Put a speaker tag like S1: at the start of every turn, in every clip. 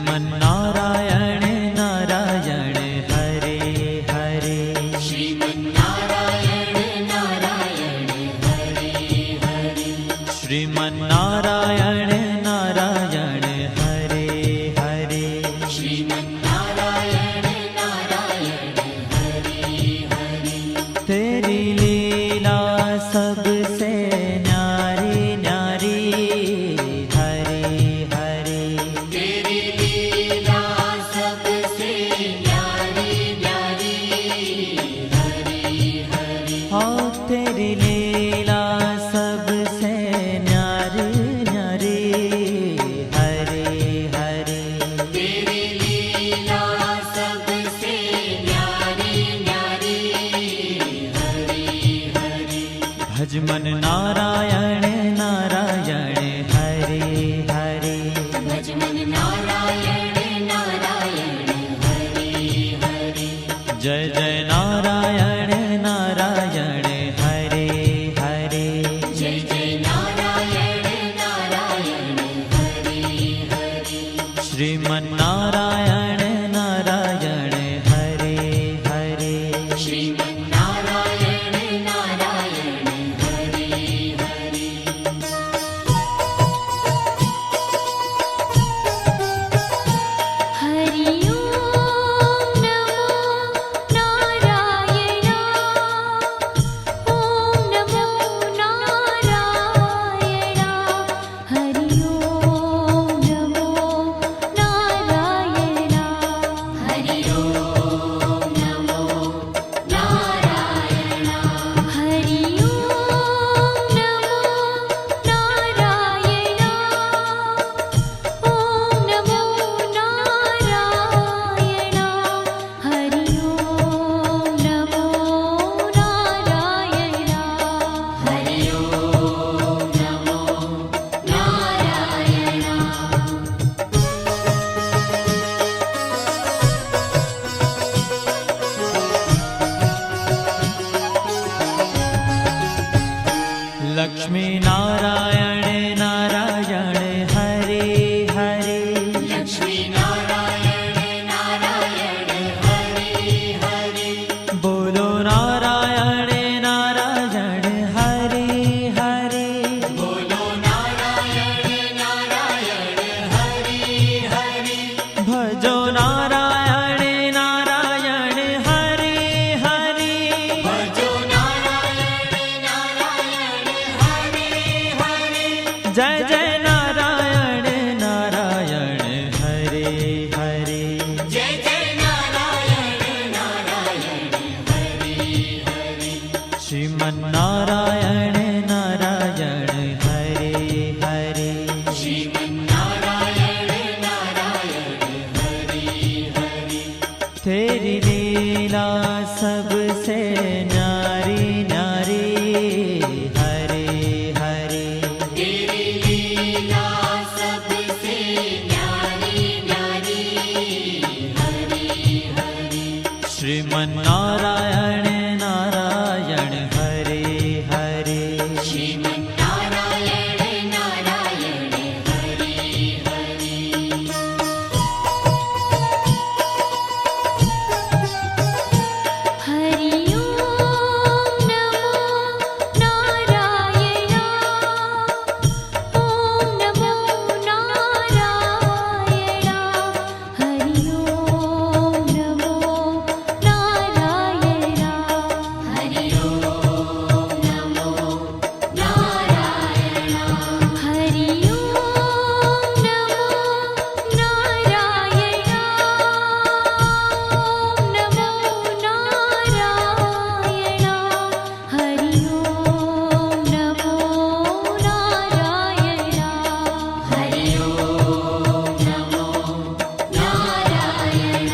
S1: श्रीमन्नारायण नारायण हरे हरे।
S2: श्रीमन्नारायण नारायण हरे हरे।
S1: श्रीमन्नारायण नारायण हरे हरे।
S2: श्रीमन्नारायण नारायण हरे हरे।
S1: तेरी लीला सबसे न्यारी न्यारी हरे हरे।
S2: तेरी लीला सबसे न्यारी न्यारी हरे हरे।
S1: हाँ तेरी लीला सबसे न्यारी न्यारी हरे हरे।
S2: तेरी लीला सबसे न्यारी न्यारी हरे हरे।
S1: भज मन नारायण नारायण हरे हरे।
S2: भज मन नारायण नारायण हरे हरे।
S1: जय जय नारायण नारायण हरे हरे।
S2: जय जय नारायण नारायण हरे हरे।
S1: श्रीमन्नारायण नारायण हरे हरे।
S2: श्रीमन्नारायण नारायण हरे हरे। हरि ओम नमो नारायण। ओम नमो नारायण। हरि ओम नमो नारायण। हरि ओम नमो नारायण। हरि ओम नमो नारायण। ओम नमो नारायण। हरि ओम नमो नारायण। हरि ओम नमो नारायण।
S1: लक्ष्मी नारायण नारायण हरे हरे।
S2: लक्ष्मी नारायण नारायण हरे हरे।
S1: बोलो नारायण नारायण हरे हरे।
S2: बोलो नारायण नारायण हरे हरे।
S1: भजो नारायण नारायण हरे हरे।
S2: भजो नारायण नारायण हरे हरे।
S1: जय जय नारायण नारायण हरे हरे।
S2: जय जय नारायण नारायण हरे हरे।
S1: श्रीमन्नारायण नारायण हरे हरे।
S2: श्रीमन्नारायण नारायण हरे हरे।
S1: तेरी लीला सबसे न्यारी न्यारी हरे हरे।
S2: तेरी लीला सबसे न्यारी न्यारी हरे हरे।
S1: श्रीमन्नारायण नारायण हरे हरे।
S2: श्रीमन्नारायण नारायण हरे हरे। हरि ओम नमो नारायण। ओम नमो नारायण। हरि ओम नमो नारायण। हरि ओम नमो नारायण। हरि ओम नमो नारायण। ओम नमो नारायण। हरि ओम नमो नारायण। हरि ओम नमो नारायण।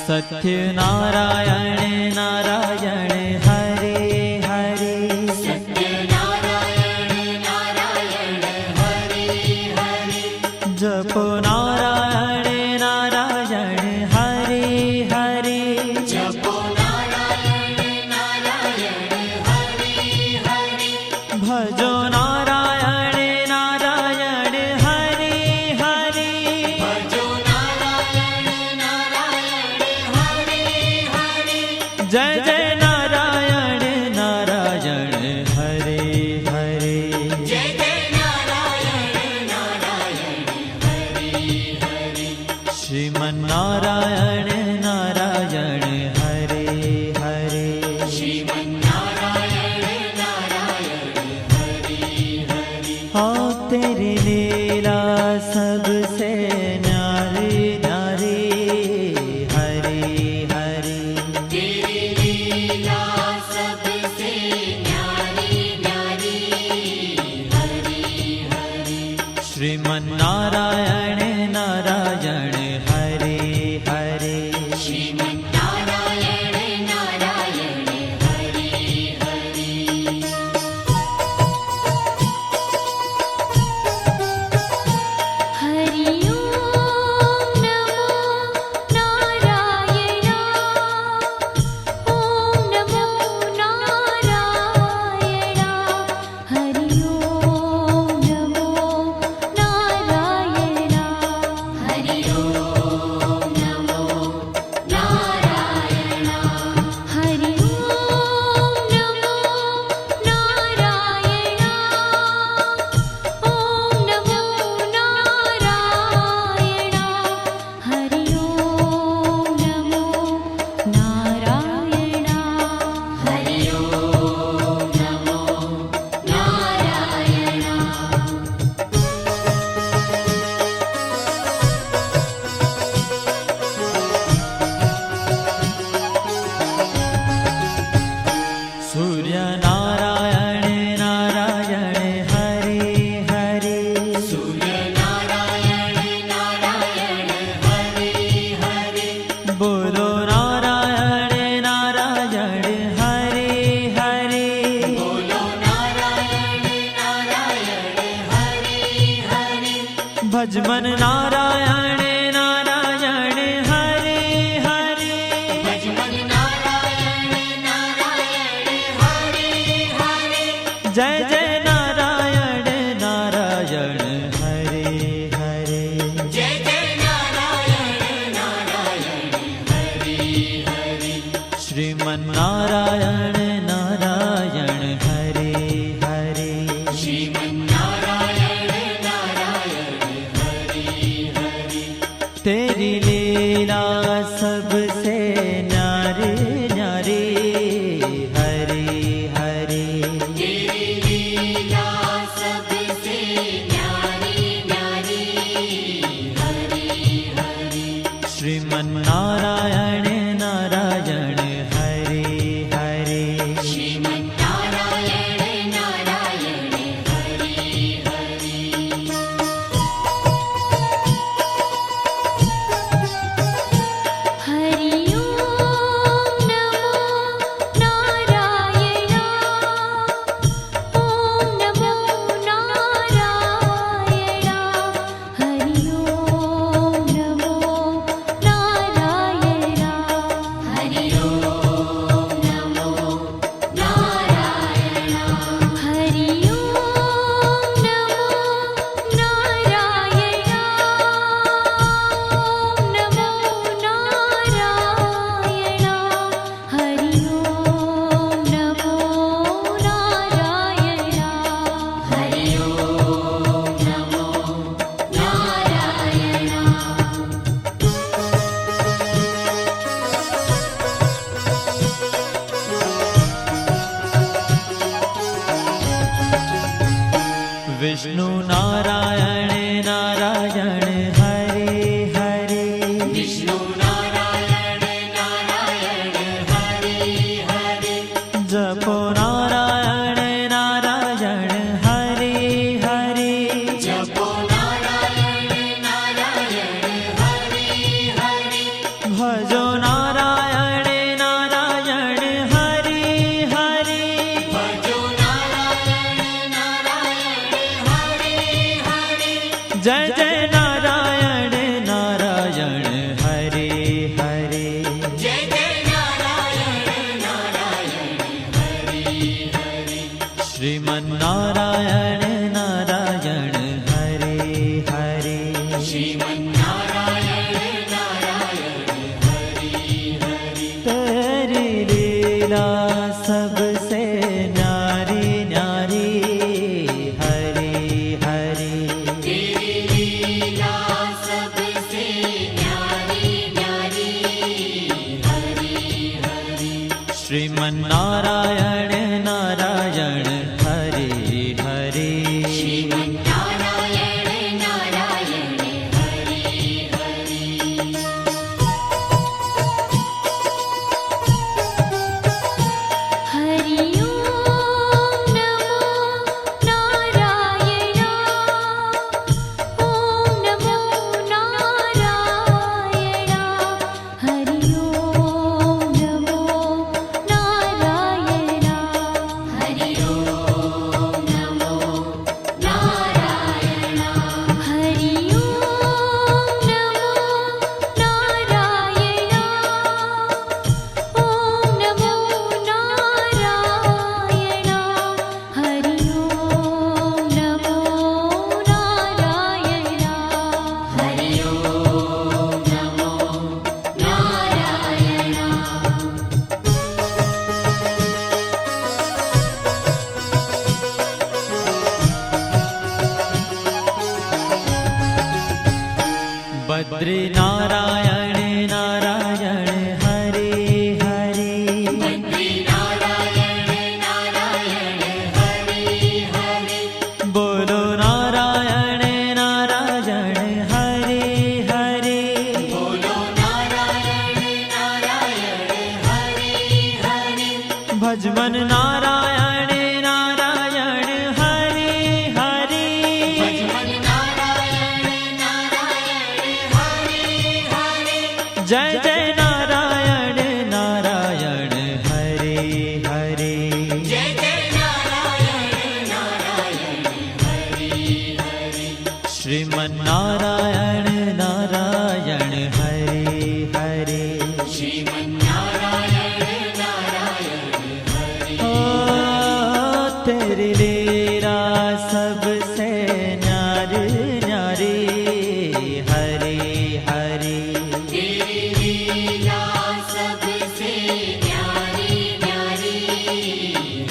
S1: सत्य नारायण नारायण हरे हरे।
S2: सत्य नारायण नारायण हरे हरे।
S1: जपो नारायण नारायण हरे हरे।
S2: जपो नारायण
S1: भजो नारायण नारायण हरि हरि
S2: भजो नारायण नारायण हरि हरि
S1: जय जय नारायण नारायण हरे हरे
S2: जय जय नारायण नारायण हरि हरि
S1: श्रीमन्नारायण नारायण हरे हरे
S2: श्रीमन्नारायण नारायण हरि हरि
S1: हाँ तेरी लीला सबसे न्यारी न्यारी हरे हरे
S2: तेरी लीला सबसे न्यारी न्यारी हरि हरि
S1: श्रीमन्नारायण नारायण हरे हरे
S2: श्रीमन्नारायण नारायण हरि हरि हरि ओम नमो नारायण ओम नमो नारायण हरि ओम नमो नारायण हरि ओम नमो नारायण हरि ओम नमो नारायण ओम नमो नारायण हरि ओम नमो नारायण हरि ओम नमो नारायण
S1: सूर्य नारायण नारायण हरे हरे
S2: सूर्य नारायण नारायण हरि हरि
S1: बोलो नारायण नारायण हरे हरे
S2: बोलो नारायण नारायण हरि हरि
S1: भजमन नारायण नारायण हरे हरे
S2: भजमन नारायण नारायण हरि हरि
S1: जय जय नारायण नारायण हरे हरे
S2: जय जय नारायण नारायण हरि हरि
S1: श्रीमन्नारायण नारायण हरे हरे
S2: श्रीमन्नारायण नारायण हरि हरि
S1: तेरी लीला सबसे न्यारी न्यारी हरे हरे
S2: तेरी लीला सबसे न्यारी न्यारी हरि हरि
S1: श्रीमन्नारायण नारायण हरे हरे
S2: श्रीमन्नारायण नारायण हरि हरि हरि ओम नमो नारायण ओम नमो नारायण हरि ओम नमो नारायण हरि ओम नमो नारायण हरि ओम नमो नारायण ओम नमो नारायण हरि ओम नमो नारायण हरि ओम नमो नारायण
S1: विष्णु नारायण नारायण हरे हरे
S2: विष्णु नारायण नारायण हरि हरि
S1: जपो नारायण नारायण हरे हरे
S2: जपो नारायण नारायण हरि हरि
S1: भजो नारायण नारायण हरे हरे
S2: भजो नारायण नारायण हरि हरि
S1: जय जय नारायण नारायण हरे हरे
S2: जय जय नारायण नारायण हरि हरि
S1: श्रीमन्नारायण नारायण हरे हरे
S2: श्रीमन्नारायण नारायण हरि हरि
S1: तेरी लीला सबसे न्यारी न्यारी हरे हरे
S2: तेरी लीला सबसे न्यारी न्यारी हरि हरि
S1: श्रीमन्नारायण नारायण हरे हरे
S2: श्रीमन्नारायण नारायण हरि हरि
S3: हरि ओम नमो नारायण ओम नमो नारायण हरि ओम नमो नारायण
S2: हरि ओम नमो नारायण
S3: हरि ओम नमो नारायण ओम नमो नारायण हरि ओम नमो नारायण
S2: हरि ओम नमो नारायण
S1: बद्री नारायण नारायण हरे हरे
S2: बद्री नारायण नारायण हरि हरि
S1: बोलो नारायण नारायण हरे हरे
S2: बोलो नारायण नारायण हरि हरि
S1: भजमन नारायण नारायण हरे हरे
S2: भजमन नारायण नारायण हरि हरि
S1: जय जय नारायण नारायण हरे हरे
S2: जय जय नारायण नारायण हरि हरि
S1: श्रीमन्नारायण नारायण हरे हरे
S2: श्रीमन्नारायण नारायण हरि
S1: ओ तेरी लीला सबसे न्यारी न्यारी हरे हरे
S2: तेरी लीला सबसे न्यारी न्यारी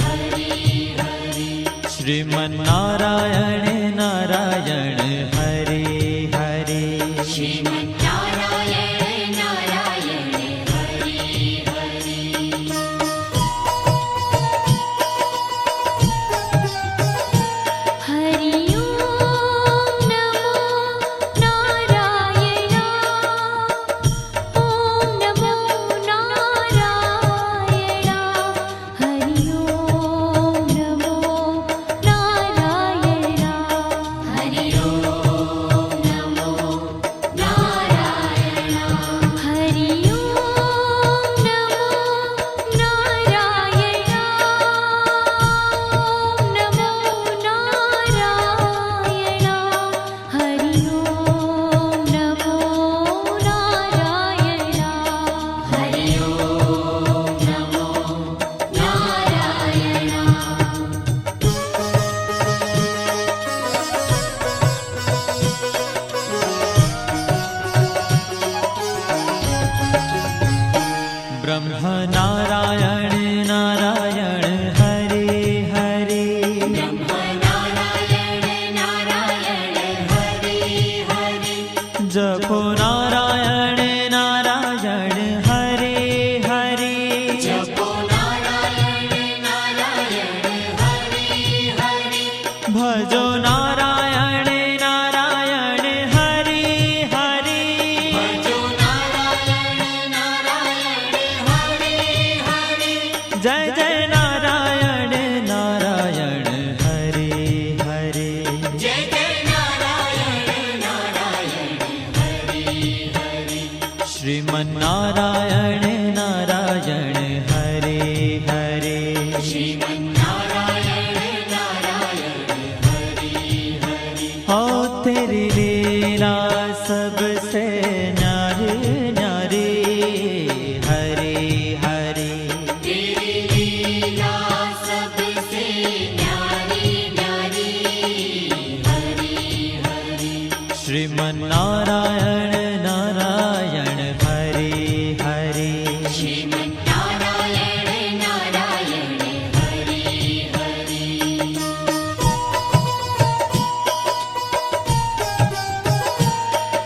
S2: हरि हरि
S1: श्रीमन्नारायण नारायण हरे हरे
S2: श्रीमन्नारायण नारायण हरि हरि
S3: हरि ओम नमो नारायण ओम नमो नारायण हरि ओम नमो नारायण
S2: हरि ओम नमो नारायण
S3: हरि ओम नमो नारायण ओम नमो नारायण हरि ओम नमो नारायण
S2: हरि ओम नमो नारायण
S1: ब्रह्म नारायण नारायण हरे हरे
S2: ब्रह्म नारायण नारायण हरि हरि
S1: जपो नारायण नारायण हरे हरे
S2: जपो नारायण नारायण हरि हरि
S1: भजो नारायण नारायण हरे हरे
S2: भजो नारायण नारायण हरि हरि
S1: जय जय नारायण नारायण हरे हरे
S2: जय जय नारायण नारायण हरि हरि
S1: श्रीमन्नारायण नारायण हरे हरे
S2: श्रीमन्नारायण नारायण हरि
S1: श्रीमन्नारायण नारायण हरे हरे
S2: श्रीमन्नारायण नारायण हरि हरि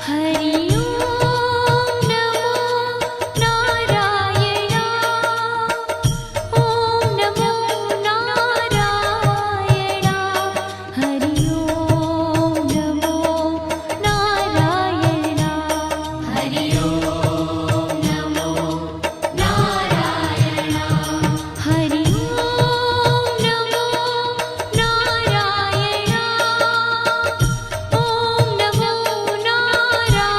S3: हरि ओम नमो नारायण ओम नमो नारायण हरि ओम नमो नारायण
S2: हरि ओम नमो नारायण
S3: हरि ओम नमो नारायण ओम नमो नारायण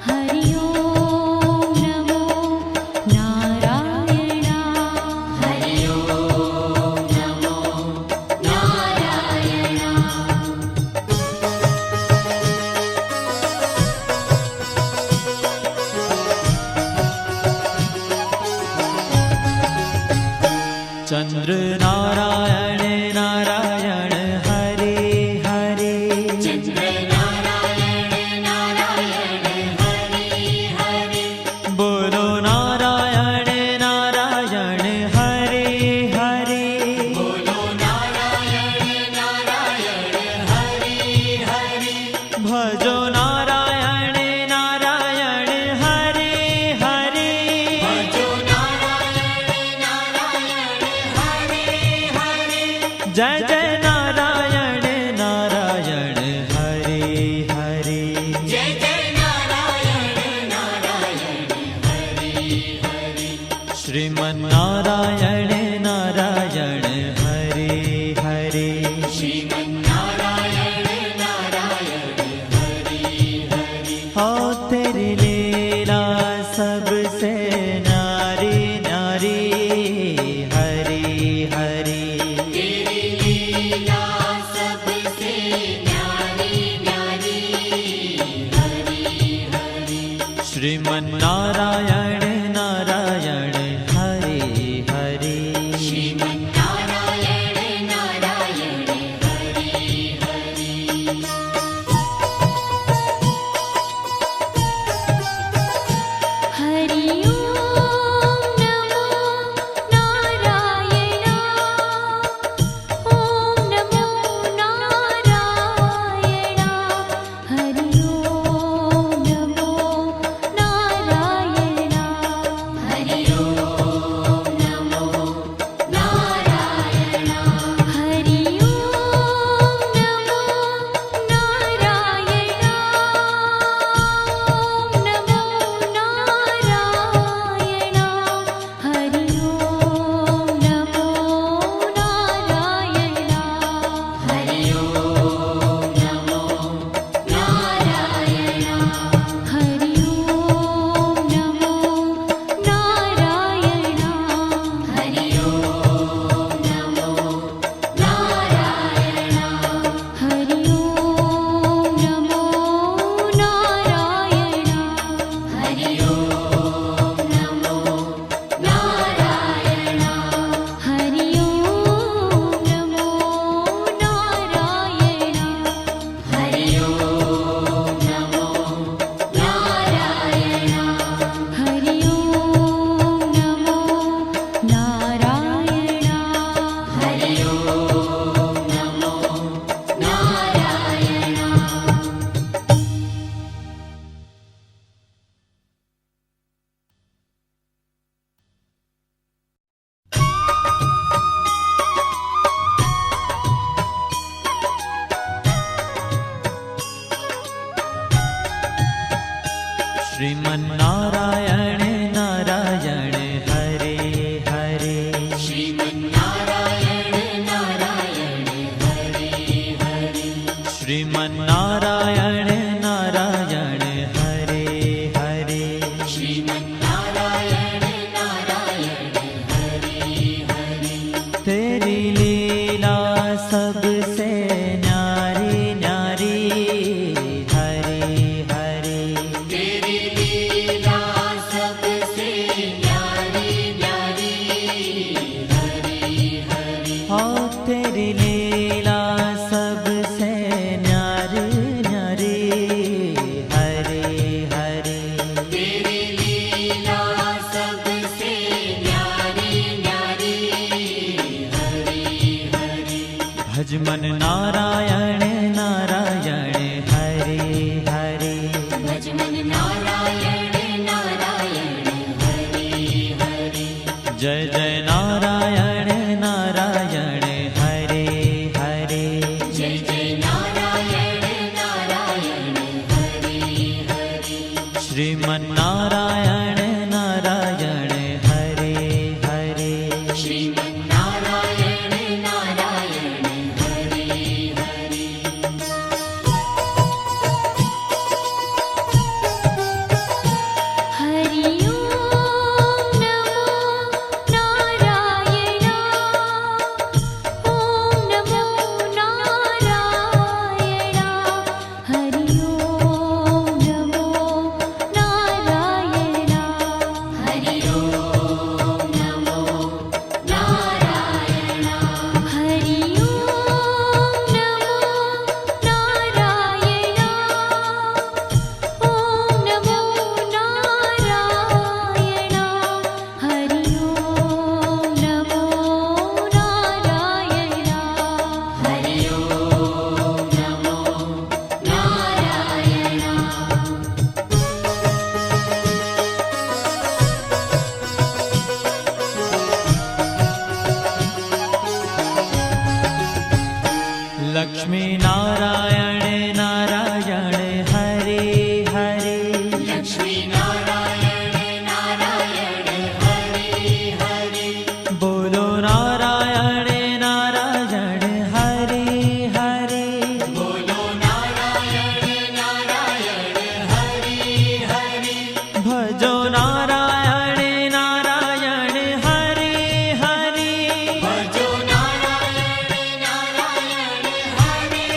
S3: हरि ओम नमो नारायण
S2: हरि ओम नमो नारायण
S1: चंद्र नारायण नारायण हरे हरे
S2: चंद्र नारायण नारायण हरि हरि
S1: बोलो नारायण नारायण हरे हरे
S2: बोलो नारायण नारायण हरि हरि
S1: भजो नारायण नारायण हरे हरे
S2: भजो नारायण नारायण हरि हरि
S1: जय जय नारायण नारायण हरे हरे
S2: जय जय नारायण नारायण हरि हरि
S1: श्रीमन्नारायण नारायण हरे हरे
S2: श्रीमन्नारायण नारायण हरि हरि
S1: हो तेरी लीला सबसे न्यारी न्यारी हरी हरी
S2: तेरी लीला सबसे न्यारी न्यारी हरि हरि
S1: श्रीमन्नारायण नारायण हरे हरे
S2: श्रीमन्नारायण नारायण हरि हरि
S3: हरि ओम नमो नारायण ओम नमो नारायण हरि ओम नमो नारायण
S2: हरि ओम नमो नारायण
S3: हरि ओम नमो नारायण ओम नमो नारायण हरि ओम नमो नारायण
S2: हरि ओम नमो नारायण
S3: हरि ओम नमो नारायण
S2: हरि ओम नमो नारायण
S3: हरि ओम नमो नारायण
S2: हरि ओम नमो नारायण
S3: हरि ओम नमो नारायण
S2: हरि ओम नमो नारायण
S3: हरि ओम नमो नारायण
S2: हरि ओम नमो नारायण
S1: श्रीमन्नारायण नारायण हरे हरे
S2: श्रीमन्नारायण नारायण हरि हरि
S1: श्रीमन्नारायण नारायण हरे हरे
S2: श्रीमन्नारायण नारायण हरि हरि
S1: तेरी लीला सबसे न्यारी न्यारी हरे हरे
S2: तेरी लीला सबसे न्यारी न्यारी हरि हरि
S1: हो तेरी लीला सबसे न्यारी न्यारी भज मन नारायण नारायण हरे हरे
S2: भज मन नारायण नारायण हरे हरे
S1: जय जय नारायण नारायण हरे हरे
S2: जय जय नारायण नारायण हरे हरे
S1: श्रीमन नारायण नारायण हरे हरे
S2: श्रीमन नारायण नारायण हरे हरे
S3: हरि ओम नमो नारायण ओम नमो नारायण हरि ओम नमो नारायण
S2: हरि ओम नमो नारायण
S3: हरि ओम नमो नारायण ओम नमो नारायण हरि ओम नमो नारायण
S2: हरि ओम नमो नारायण
S1: लक्ष्मी नारायण नारायण हरे हरे
S2: लक्ष्मी नारायण नारायण हरे हरे
S1: बोलो नारायण नारायण हरे हरे
S2: बोलो नारायण नारायण हरे हरे
S1: भजो नारायण नारायण हरे हरे
S2: भजो नारायण नारायण हरे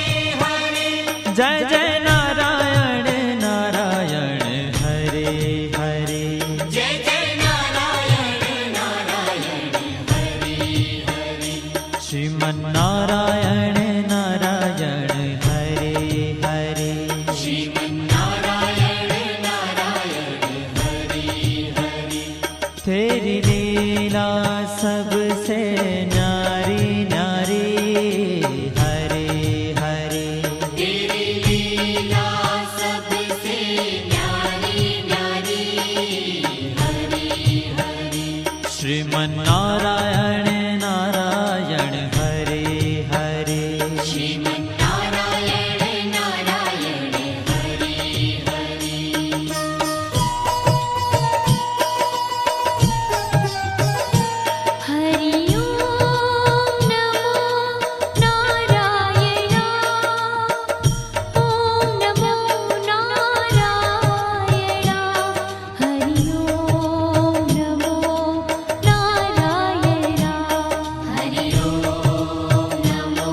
S2: हरे
S1: जय जय नारायण नारायण हरे हरे
S2: जय जय नारायण नारायण हरे हरे
S1: श्रीमन नारायण नारायण हरे हरे
S2: श्रीमन नारायण नारायण हरे हरे
S1: तेरी लीला सबसे न्यारी न्यारी हरे हरे
S2: तेरी लीला सबसे न्यारी न्यारी हरे हरे
S1: श्रीमन नारायण नारायण हरे हरे
S2: श्रीमन नारायण नारायण हरे हरे
S3: हरि ओम नमो नारायण ओम नमो नारायण हरि ओम नमो नारायण
S2: हरि ओम नमो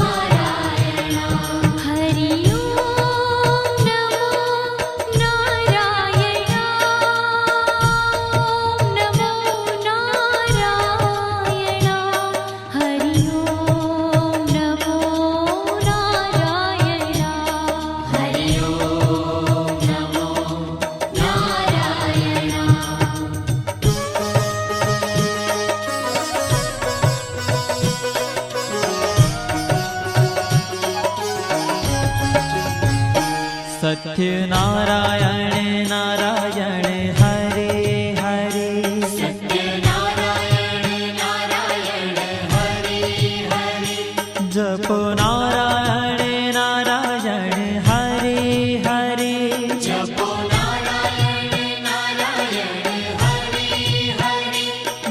S2: नारायण
S3: हरि ओम नमो नारायण ओम नमो नारायण हरि ओम नमो नारायण
S2: हरि ओम नमो नारायण
S1: सत्य नारायण नारायण हरे हरे
S2: सत्य नारायण नारायण हरे हरे
S1: जपो नारायण नारायण हरे हरे
S2: जपो नारायण नारायण हरे हरे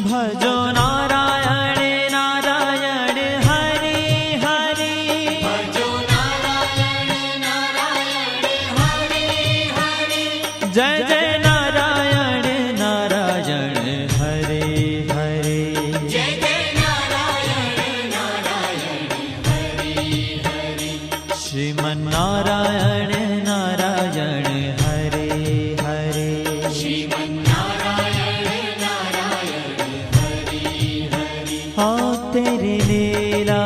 S1: भजो नारायण नारायण हरे हरे
S2: भजो नारायण नारायण हरे हरे
S1: जय जय नारायण नारायण हरे हरे
S2: जय जय नारायण नारायण हरे हरे
S1: श्रीमन नारायण नारायण हरे हरे
S2: श्रीमन नारायण नारायण हरे हरे
S1: हाँ तेरी लीला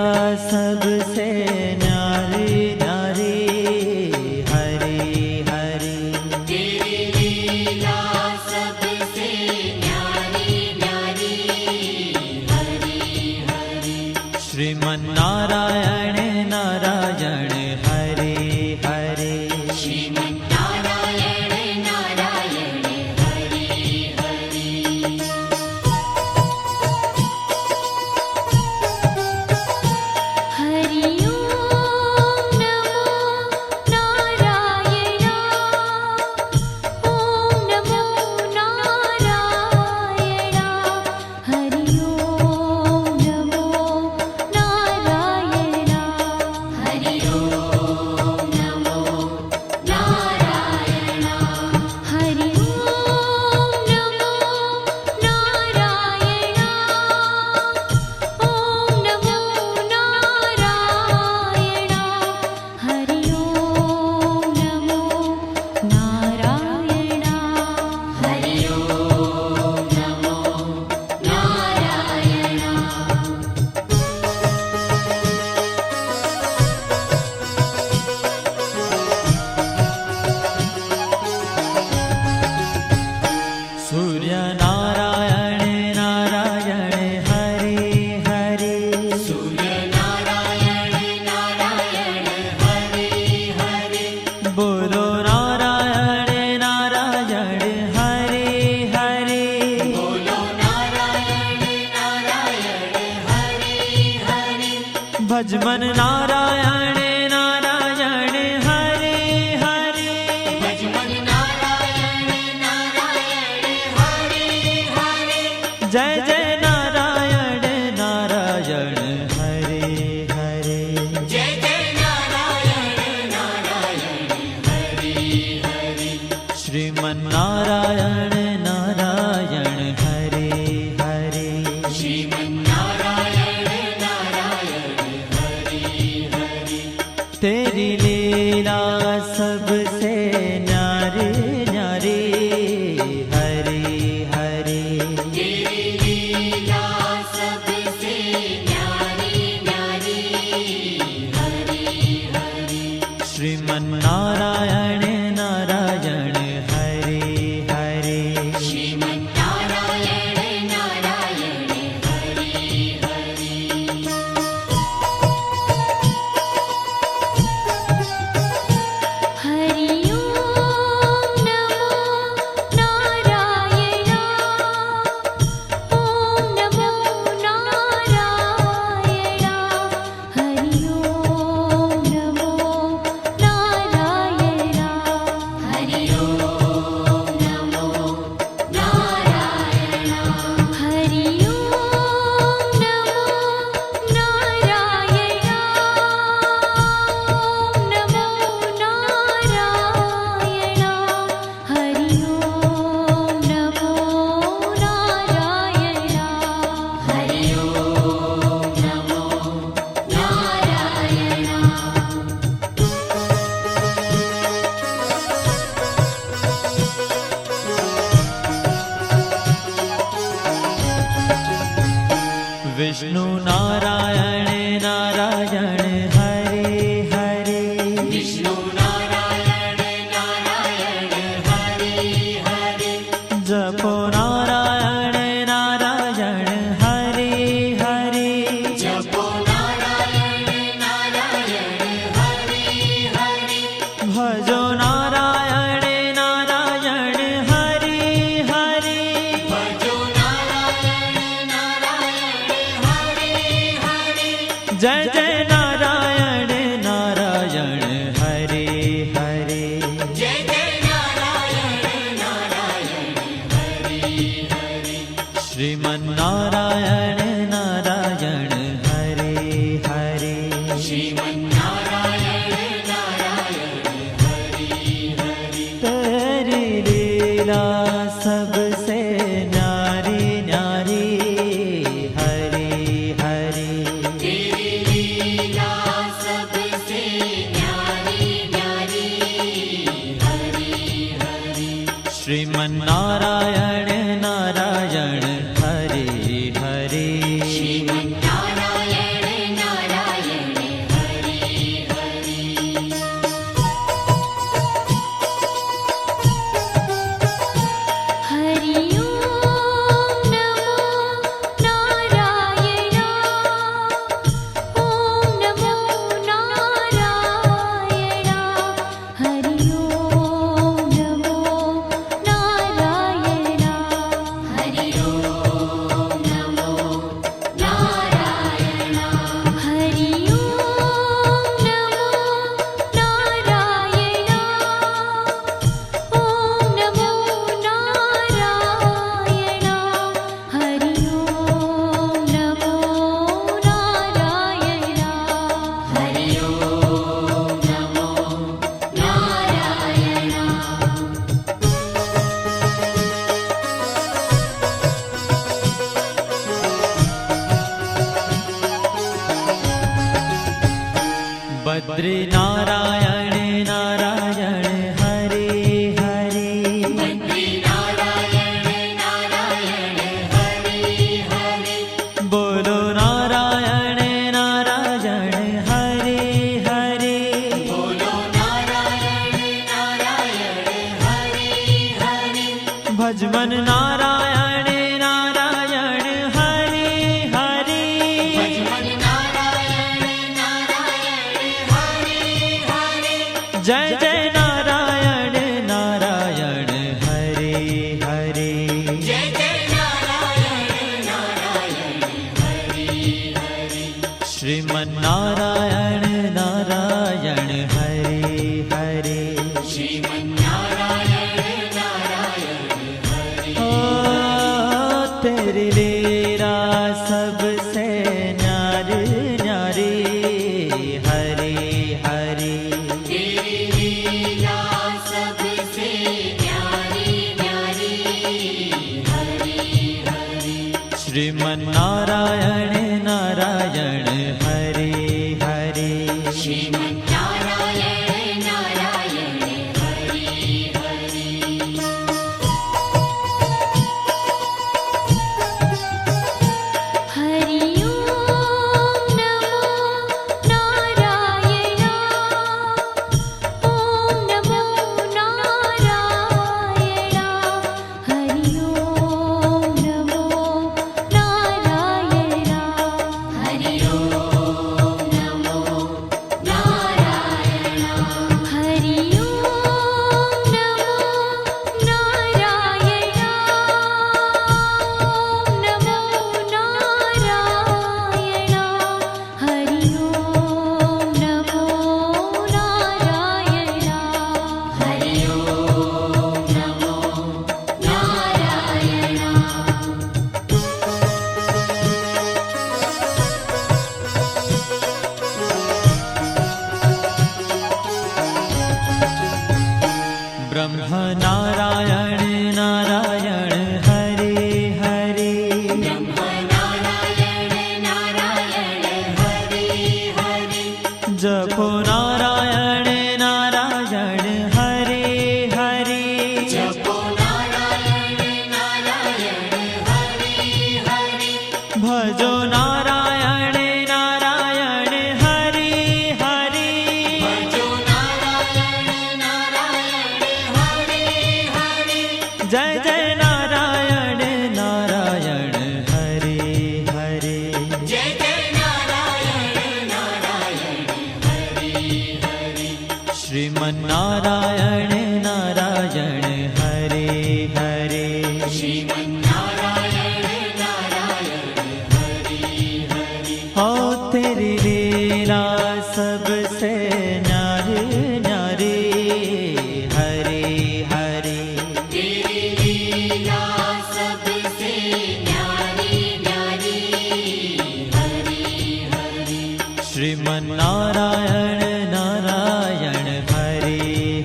S1: सबसे न्यारी न्यारी हरे हरे
S2: तेरी लीला सबसे न्यारी न्यारी हरे हरे
S1: श्रीमन्नारायण नारायण हरे हरे
S2: श्रीमन्नारायण नारायण हरि हरि
S3: हरि ओम नमो नारायण ओम नमो नारायण हरि ओम नमो नारायण
S2: हरि ओम नमो नारायण
S3: हरि ओम नमो नारायण ओम नमो नारायण हरि ओम नमो नारायण
S2: हरि ओम नमो नारायण
S1: सूर्य नारायण नारायण हरे हरे
S2: सूर्य नारायण नारायण हरि हरि
S1: बोलो नारायण नारायण हरे हरे
S2: बोलो नारायण नारायण हरि हरि
S1: भजमन नारायण नारायण हरे हरे
S2: भजमन नारायण नारायण हरि हरि
S1: जय जय नारायण नारायण हरे हरे
S2: जय जय नारायण नारायण हरि हरि
S1: श्रीमन्नारायण नारायण हरे हरे
S2: श्रीमन्नारायण नारायण हरि हरि
S1: तेरी लीला सबसे न्यारी न्यारी हरे हरे
S2: तेरी लीला सबसे न्यारी न्यारी हरि हरि
S1: श्रीमन्नारायण नारायण हरे हरे
S2: श्रीमन्नारायण नारायण हरि हरि
S3: हरि ओम नमो नारायण ओम नमो नारायण हरि ओम नमो नारायण
S2: हरि ओम नमो नारायण
S3: हरि ओम नमो नारायण ओम नमो नारायण हरि ओम नमो नारायण
S2: हरि ओम नमो नारायण
S1: विष्णु नारायण नारायण हरे हरे
S2: विष्णु नारायण नारायण हरि हरि
S1: जपो नारायण नारायण हरे हरे
S2: जपो नारायण नारायण हरि हरि
S1: भजो नारायण नारायण हरे हरे
S2: भजो नारायण नारायण हरि हरि
S1: जय जय नारायण नारायण हरे हरे
S2: जय जय नारायण नारायण हरि हरि
S1: श्रीमन्नारायण नारायण हरे हरे
S2: श्रीमन्नारायण नारायण हरि हरि
S1: तेरी लीला सबसे न्यारी न्यारी हरे हरे
S2: तेरी लीला
S1: बद्री नारायण नारायण हरे हरे
S2: बद्री नारायण नारायण हरे हरे
S1: बोलो नारायण नारायण हरे हरे
S2: बोलो नारायण नारायण हरे हरे
S1: भजमन नारायण नारायण हरे हरे
S2: भजमन नारायण नारायण हरे हरे
S1: जय जय नारायण नारायण हरे हरे
S2: जय जय नारायण नारायण हरे हरे
S1: श्रीमन नारायण नारायण हरे हरे
S2: श्रीमन्नारायण नारायण हरे
S1: ओ तेरी लीला सबसे न्यारी न्यारी हरे हरे
S2: तेरी लीला सबसे न्यारी न्यारी हरे हरे
S1: श्रीमन नारायण नारायण हरे हरे
S2: श्रीमन्नारायण नारायण हरे हरे
S3: हरि ओम नमो नारायण ओम नमो नारायण हरि ओम नमो नारायण
S2: हरि ओम नमो नारायण
S3: हरि ओम नमो नारायण ओम नमो नारायण हरि ओम नमो नारायण
S2: हरि ओम नमो नारायण
S1: ब्रह्म नारायण नारायण हरे हरे
S2: ब्रह्म नारायण नारायण हरे हरे
S1: जपो नारायण नारायण हरे हरे
S2: जपो नारायण नारायण हरे हरे
S1: भजो नारायण नारायण हरे हरे
S2: भजो नारायण नारायण हरे हरे
S1: जय जय नारायण नारायण हरे हरे
S2: जय जय नारायण नारायण हरे हरे
S1: श्रीमन नारायण नारायण हरे हरे
S2: श्रीमन्नारायण नारायण हरे हरे
S1: ओ तेरी लीला सबसे न्यारी न्यारी हरे हरे
S2: तेरी लीला सबसे न्यारी न्यारी हरे हरे
S1: श्रीमन नारायण नारायण हरे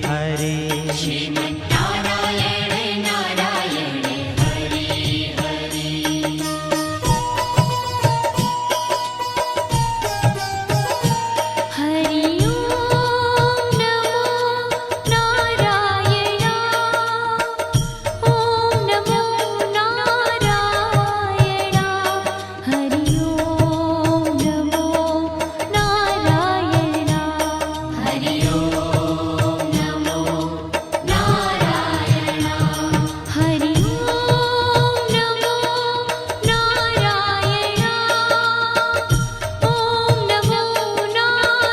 S1: हरे
S2: श्रीमन्नारायण नारायण हरे हरे
S3: हरि ओम नमो नारायण ओम नमो नारायण हरि ओम नमो नारायण
S2: हरि ओम नमो नारायण
S3: हरि ओम नमो नारायण ओम नमो नारायण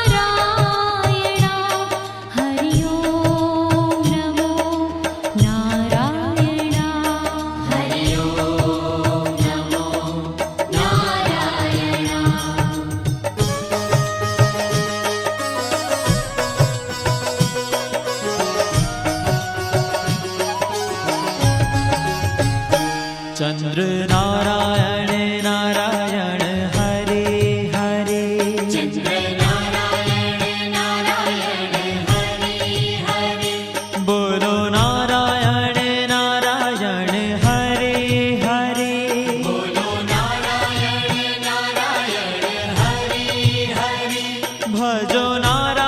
S3: हरि ओम नमो नारायण
S2: हरि ओम नमो नारायण
S1: चंद्र नारायण नारायण हरे हरे
S2: चंद्र नारायण नारायण हरे हरे
S1: बोलो नारायण नारायण हरे हरे
S2: बोलो नारायण नारायण हरे हरे
S1: भजो नारायण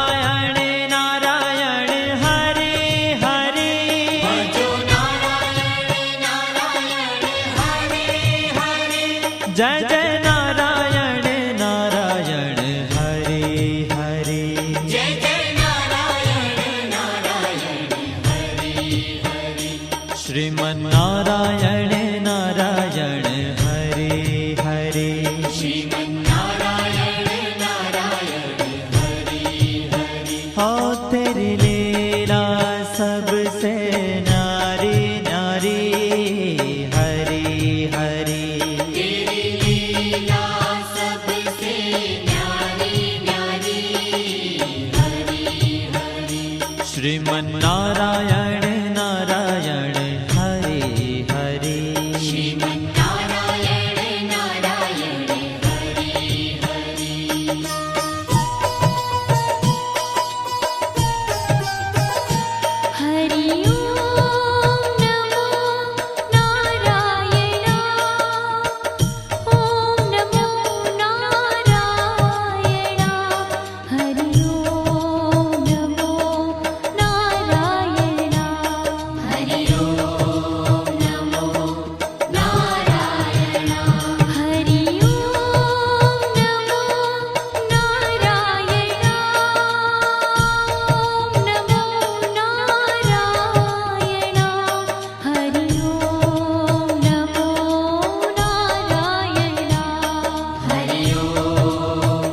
S1: શ્રીમન્નારાયણ નારાયણ હરે હરે
S2: શ્રીમન્નારાયણ નારાયણ હરે હરે
S3: હરિ ઓમ નમો નારાયણ ઓમ નમો નારાયણ હરિ ઓમ નમો નારાયણ
S2: હરિ ઓમ નમો નારાયણ
S3: હરિ ઓમ નમો નારાયણ ઓમ નમો નારાયણ હરિ ઓમ નમો નારાયણ
S2: હરિ ઓમ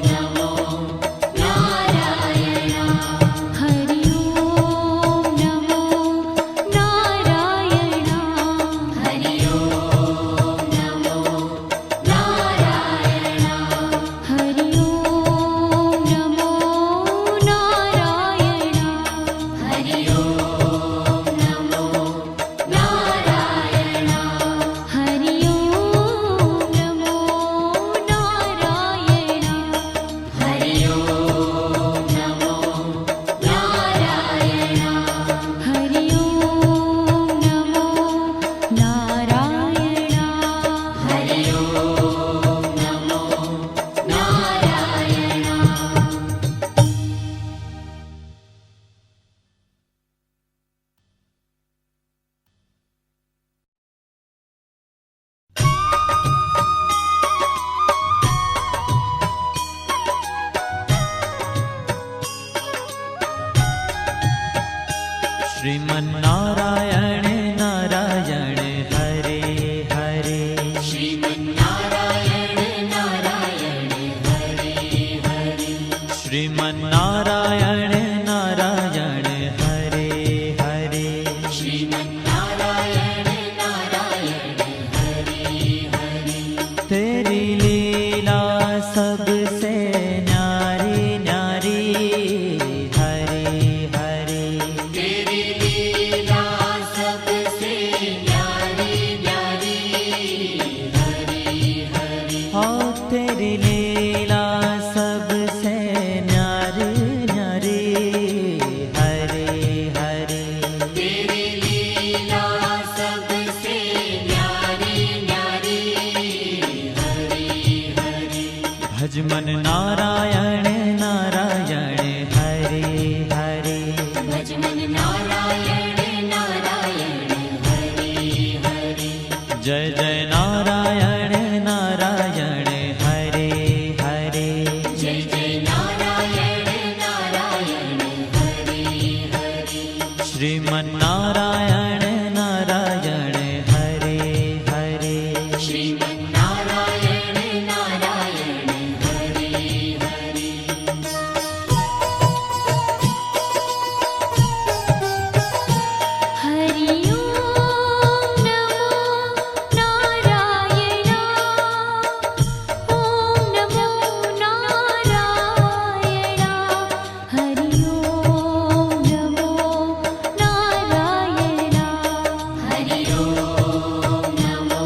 S2: નમો નારાયણ
S3: હરિ ઓમ નમો નારાયણ
S2: હરિ ઓમ નમો નારાયણ
S3: હરિ ઓમ નમો નારાયણ
S2: હરિ ઓમ નમો નારાયણ
S3: હરિ ઓમ નમો નારાયણ
S2: હરિ ઓમ નમો નારાયણ
S3: હરિ ઓમ નમો નારાયણ
S2: હરિ ઓમ નમો નારાયણ
S1: શ્રીમન્નારાયણ નારાયણ હરે હરે
S2: શ્રીમન્નારાયણ નારાયણ હરે હરે
S1: શ્રીમન્નારાયણ નારાયણ હરે હરે
S2: શ્રીમન્નારાયણ નારાયણ હરે હરે
S1: तेरी लीला सबसे न्यारी न्यारी हरे हरे
S2: तेरी लीला सबसे न्यारी न्यारी हरे हरे
S1: और तेरी लीला सबसे न्यारी न्यारी हरे हरे
S2: तेरी लीला सबसे न्यारी न्यारी हरे हरे
S1: भजमन नारायण नारायण हरे हरे
S2: भजमन नारायण नारायण हरे हरे
S1: जय जय नारायण नारायण हरे हरे
S2: जय जय नारायण नारायण हरे हरे
S1: श्रीमन्नारायण नारायण हरे हरे
S2: श्रीमन्नारायण नारायण हरे हरे
S3: હરિ ઓમ નમો નારાયણ ઓમ નમો નારાયણ હરિ ઓમ નમો નારાયણ
S2: હરિ ઓમ નમો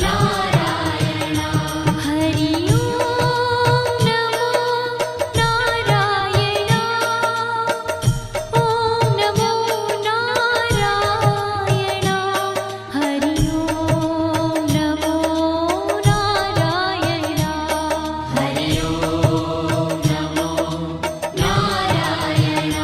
S2: નારાયણ
S3: હરિ ઓમ નમો નારાયણ ઓમ નમો નારાયણ હરિ ઓમ નમો નારાયણ
S2: હરિ ઓમ નમો નારાયણ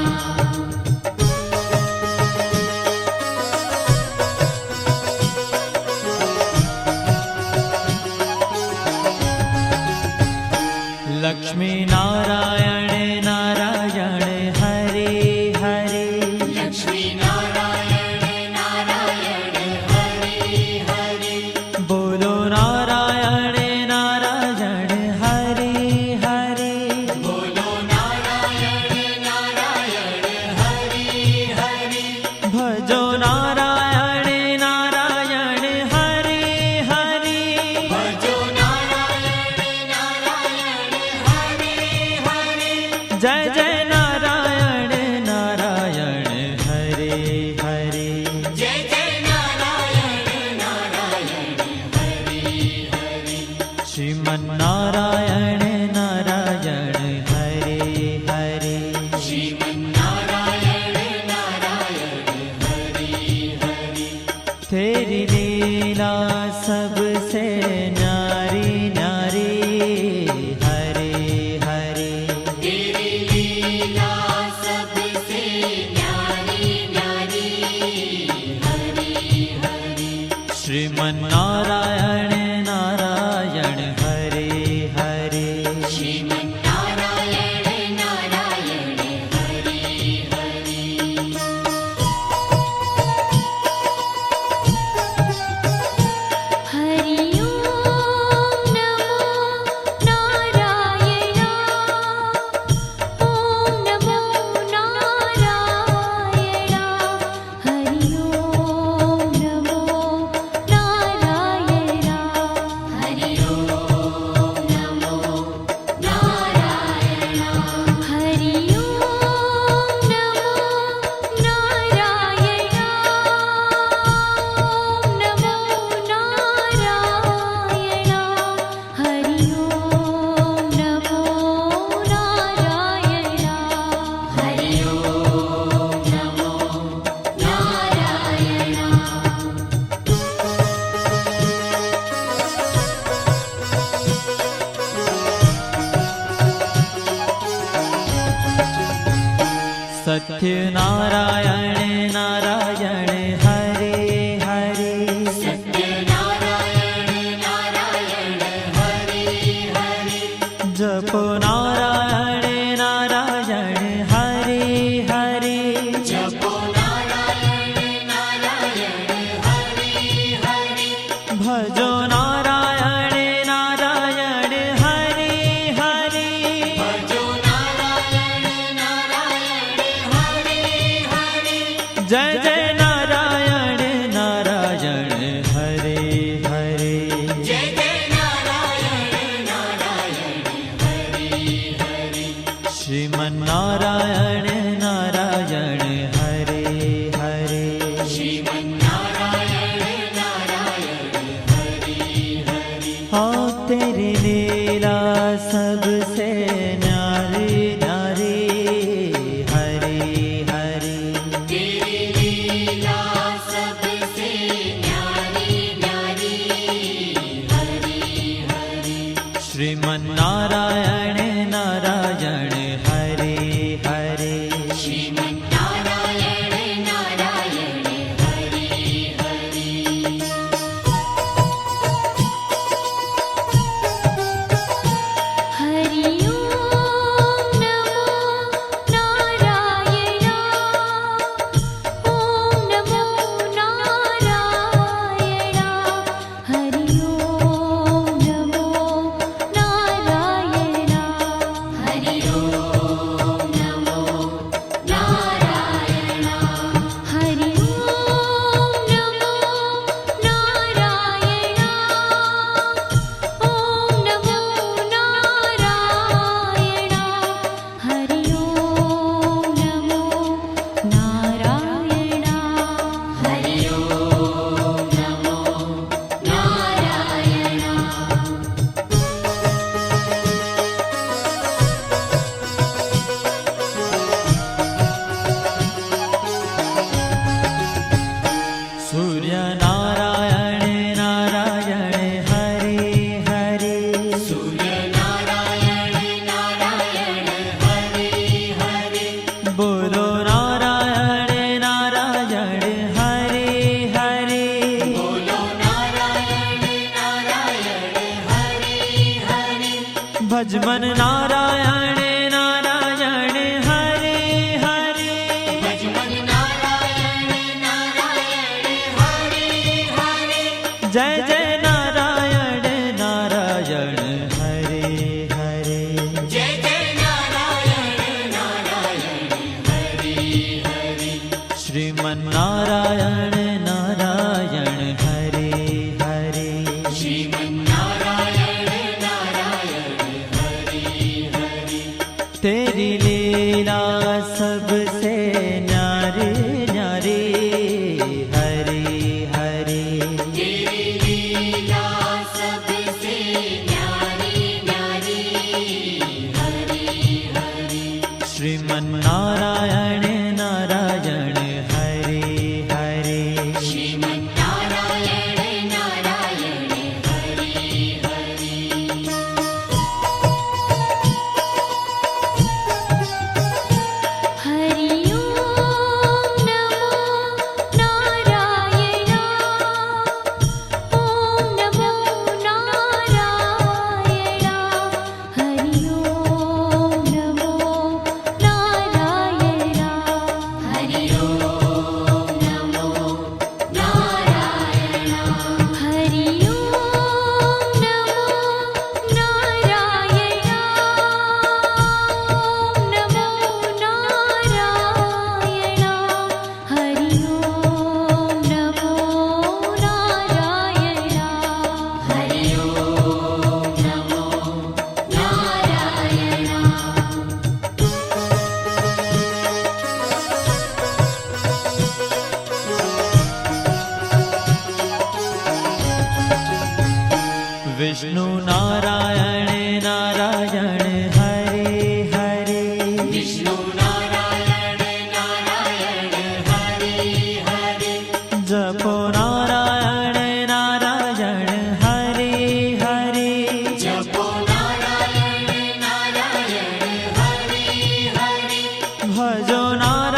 S1: लक्ष्मी नारायण नारायण हरे हरे
S2: લક્ષ્મી નારાયણ નારાયણ હરે હરે
S1: बोलो नारायण नारायण हरे हरे
S2: બોલો નારાયણ નારાયણ હરે હરે
S1: भजो नारायण नारायण हरे हरे
S2: ભજો નારાયણ નારાયણ હરે હરે
S1: जय जय नारायण नारायण सत्यनारायण नारायण हरे हरे
S2: सत्यनारायण नारायण हरि हरि
S1: जपो नारायण नारायण हरे हरे
S2: जपो नारायण नारायण हरि हरि
S1: भजो नारायण नारायण हरे हरे
S2: भजो नारायण नारायण हरि हरि
S1: जय जय नारायण नारायण हरे हरे
S2: जय जय नारायण नारायण हरि हरि
S1: श्रीमन्नारायण नारायण हरे हरे
S2: श्रीमन्नारायण नारायण हरि हरि
S1: हाँ तेरी लीला सबसे न्यारी न्यारी हरे हरे
S2: तेरी लीला सबसे न्यारी न्यारी हरि हरि
S1: श्रीमन्नारायण नारायण हरे हरे
S2: श्रीमन्नारायण नारायण हरि हरि
S3: हरि ओम नमो नारायण ओम नमो नारायण हरि ओम नमो नारायण
S2: हरि ओम नमो नारायण
S3: हरि ओम नमो नारायण ओम नमो नारायण हरि ओम नमो नारायण
S2: हरि ओम नमो नारायण
S1: सूर्य नारायण नारायण हरे हरे
S2: सूर्य नारायण नारायण हरि हरि
S1: बोलो नारायण नारायण हरे हरे
S2: बोलो नारायण नारायण हरि हरि
S1: भजमन नारायण नारायण हरे हरे
S2: भजमन नारायण नारायण हरि हरि
S1: जय जय नारायण नारायण हरे हरे
S2: जय जय नारायण नारायण हरि हरि
S1: श्रीमन्नारायण नारायण हरे हरे
S2: श्रीमन्नारायण नारायण हरि हरि
S1: तेरी लीला सबसे न्यारी न्यारी हरे हरे
S2: तेरी लीला सबसे न्यारी न्यारी हरि हरि
S1: श्रीमन्नारायण नारायण हरे हरे
S2: श्रीमन्नारायण नारायण हरि हरि
S3: हरि ओम नमो नारायण ओम नमो नारायण हरि ओम नमो नारायण
S2: हरि ओम नमो नारायण
S3: हरि ओम नमो नारायण ओम नमो नारायण हरि ओम नमो नारायण
S2: हरि ओम नमो नारायण
S1: विष्णु नारायण नारायण हरे हरे
S2: विष्णु नारायण नारायण हरि हरि
S1: जपो नारायण नारायण हरे हरे
S2: जपो नारायण नारायण हरि हरि
S1: भजो नारायण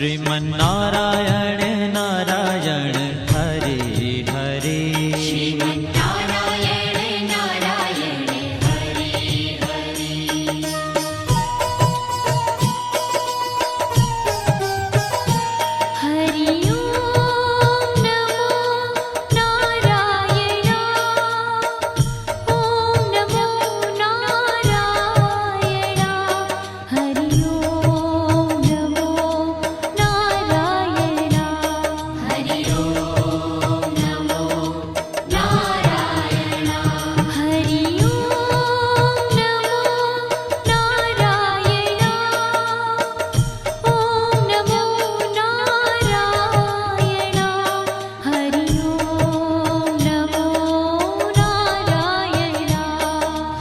S1: શ્રીમન્નારાયણ નારાયણ હરે હરે
S2: શ્રીમન્નારાયણ નારાયણ હરે હરે
S3: હરિ ઓમ નમો નારાયણ ઓમ નમો નારાયણ હરિ ઓમ નમો નારાયણ
S2: હરિ ઓમ નમો નારાયણ
S3: હરિ ઓમ નમો નારાયણ ઓમ નમો નારાયણ હરિ ઓમ નમો નારાયણ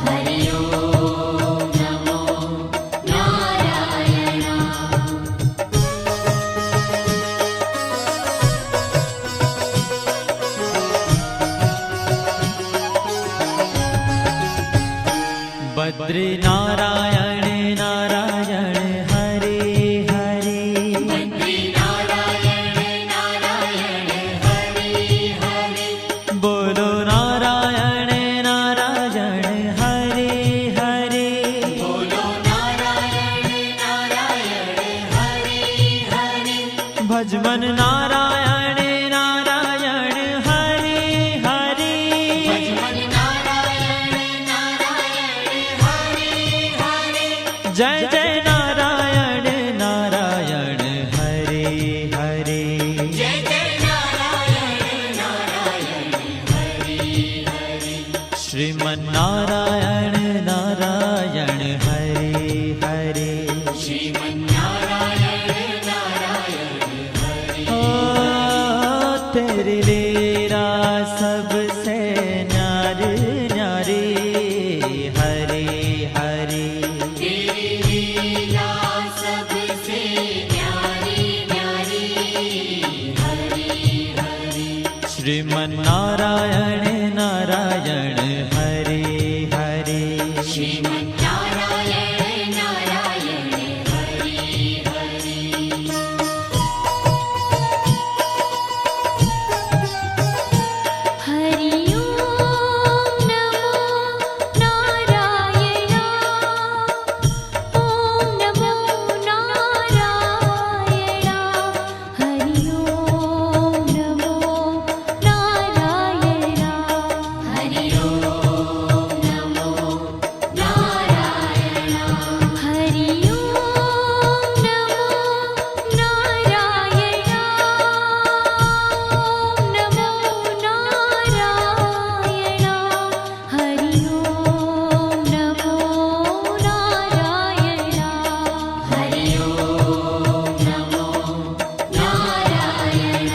S2: હરિ ઓમ નમો નારાયણ
S1: બદ્રી નારાયણ નારાયણ હરે હરે
S2: બદ્રી નારાયણ નારાયણ હરે હરે
S1: બોલો નારાયણ નારાયણ હરે હરે
S2: બોલો નારાયણ નારાયણ હરે હરે
S1: ભજમન નારાયણ નારાયણ હરે હરે
S2: ભજમન નારાયણ નારાયણ હરે હરે
S1: જય જય નારાયણ નારાયણ હરે હરે
S2: જય જય નારાયણ નારાયણ હરે હરે
S1: શ્રીમન્નારાયણ નારાયણ હરે હરે
S2: શ્રીમન્નારાયણ નારાયણ હરે
S1: ओ तेरी लीला सबसे न्यारी न्यारी हरे हरे
S2: तेरी लीला सबसे न्यारी न्यारी हरे हरे
S1: श्रीमन्नारायण नारायण हरे हरे
S2: श्रीमन्नारायण नारायण हरे हरे
S3: હરિ ઓમ નમો નારાયણ ઓમ નમો નારાયણ હરિ ઓમ નમો નારાયણ
S2: હરિ ઓમ નમો નારાયણ
S3: હરિ ઓમ નમો નારાયણ ઓમ નમો નારાયણ હરિ ઓમ નમો નારાયણ
S2: હરિ ઓમ નમો નારાયણ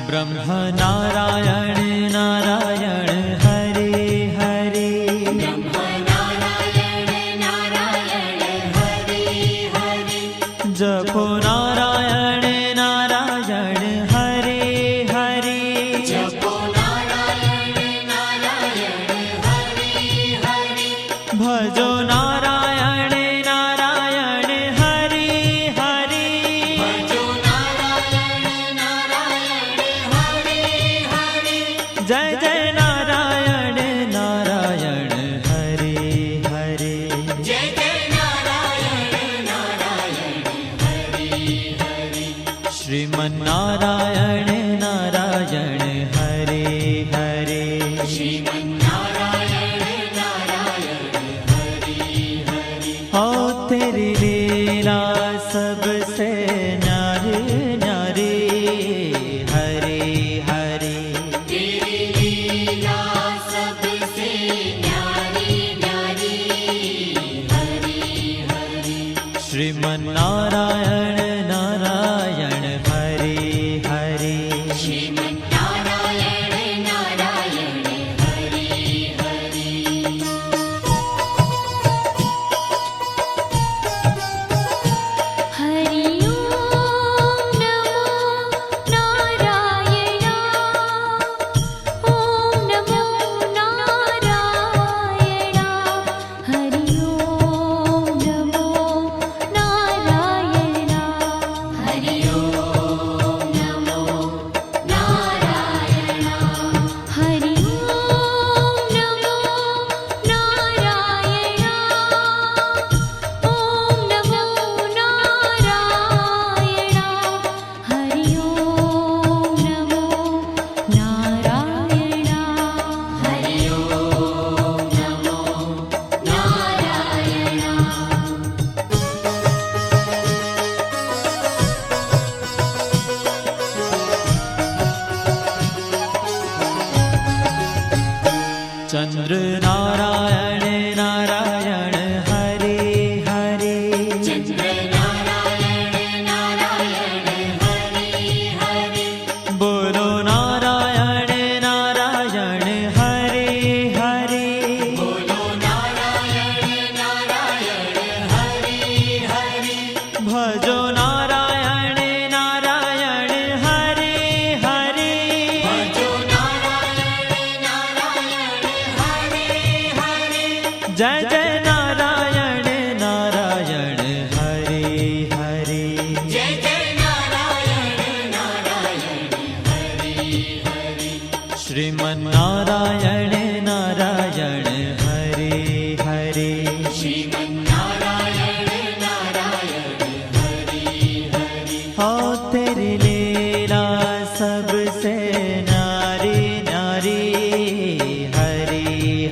S1: ब्रह्म नारायण नारायण हरे हरे
S2: બ્રહ્મ નારાયણ નારાયણ હરે હરે
S1: जपो नारायण नारायण हरे हरे
S2: જપો નારાયણ નારાયણ હરે હરે
S1: भजो नारायण नारायण हरे हरे
S2: ભજો નારાયણ નારાયણ હરે હરે
S1: जय जय नारायण नारायण हरे हरे
S2: જય જય નારાયણ નારાયણ હરે હરે
S1: श्रीमन्नारायण नारायण हरे हरे
S2: શ્રીમન્નારાયણ નારાયણ હરે હરે
S1: हो तेरी लीला सबसे न्यारी न्यारी हरे हरे
S2: तेरी लीला सबसे न्यारी न्यारी हरे हरे
S1: श्रीमन्नारायण नारायण हरे हरे ओ तेरी लीला सबसे न्यारी न्यारी हरि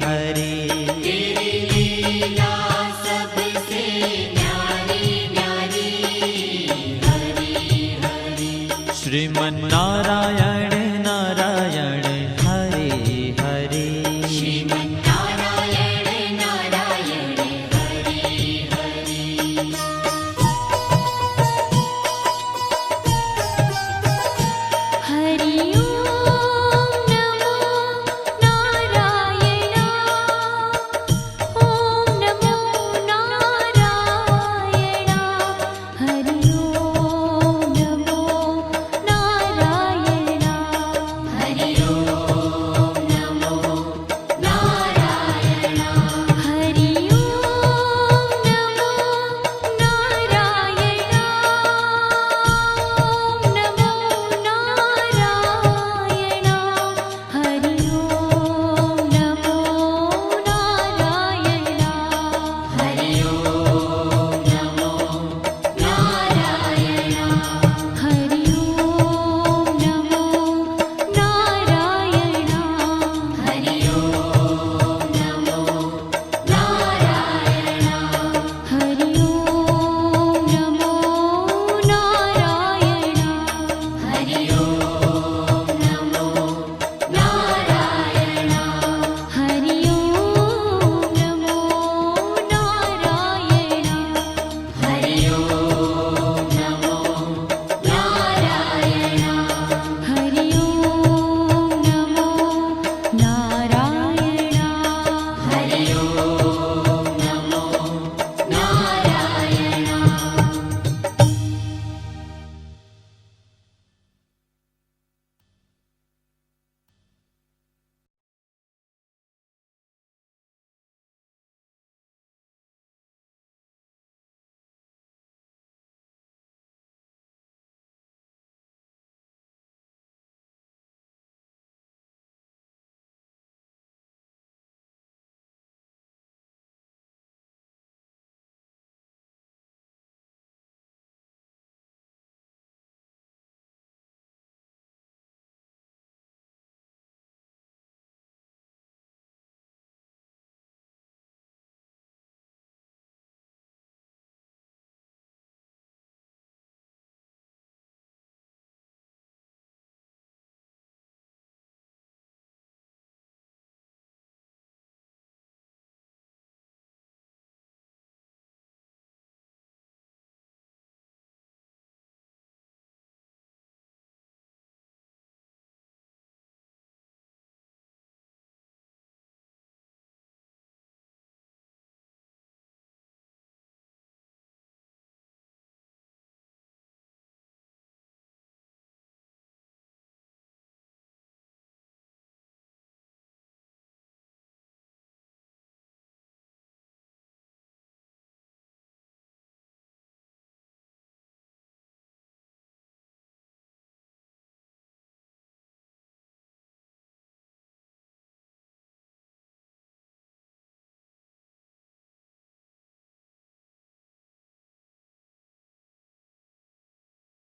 S1: हरि
S2: तेरी लीला सबसे न्यारी न्यारी हरि हरि
S1: श्रीमन्नारायण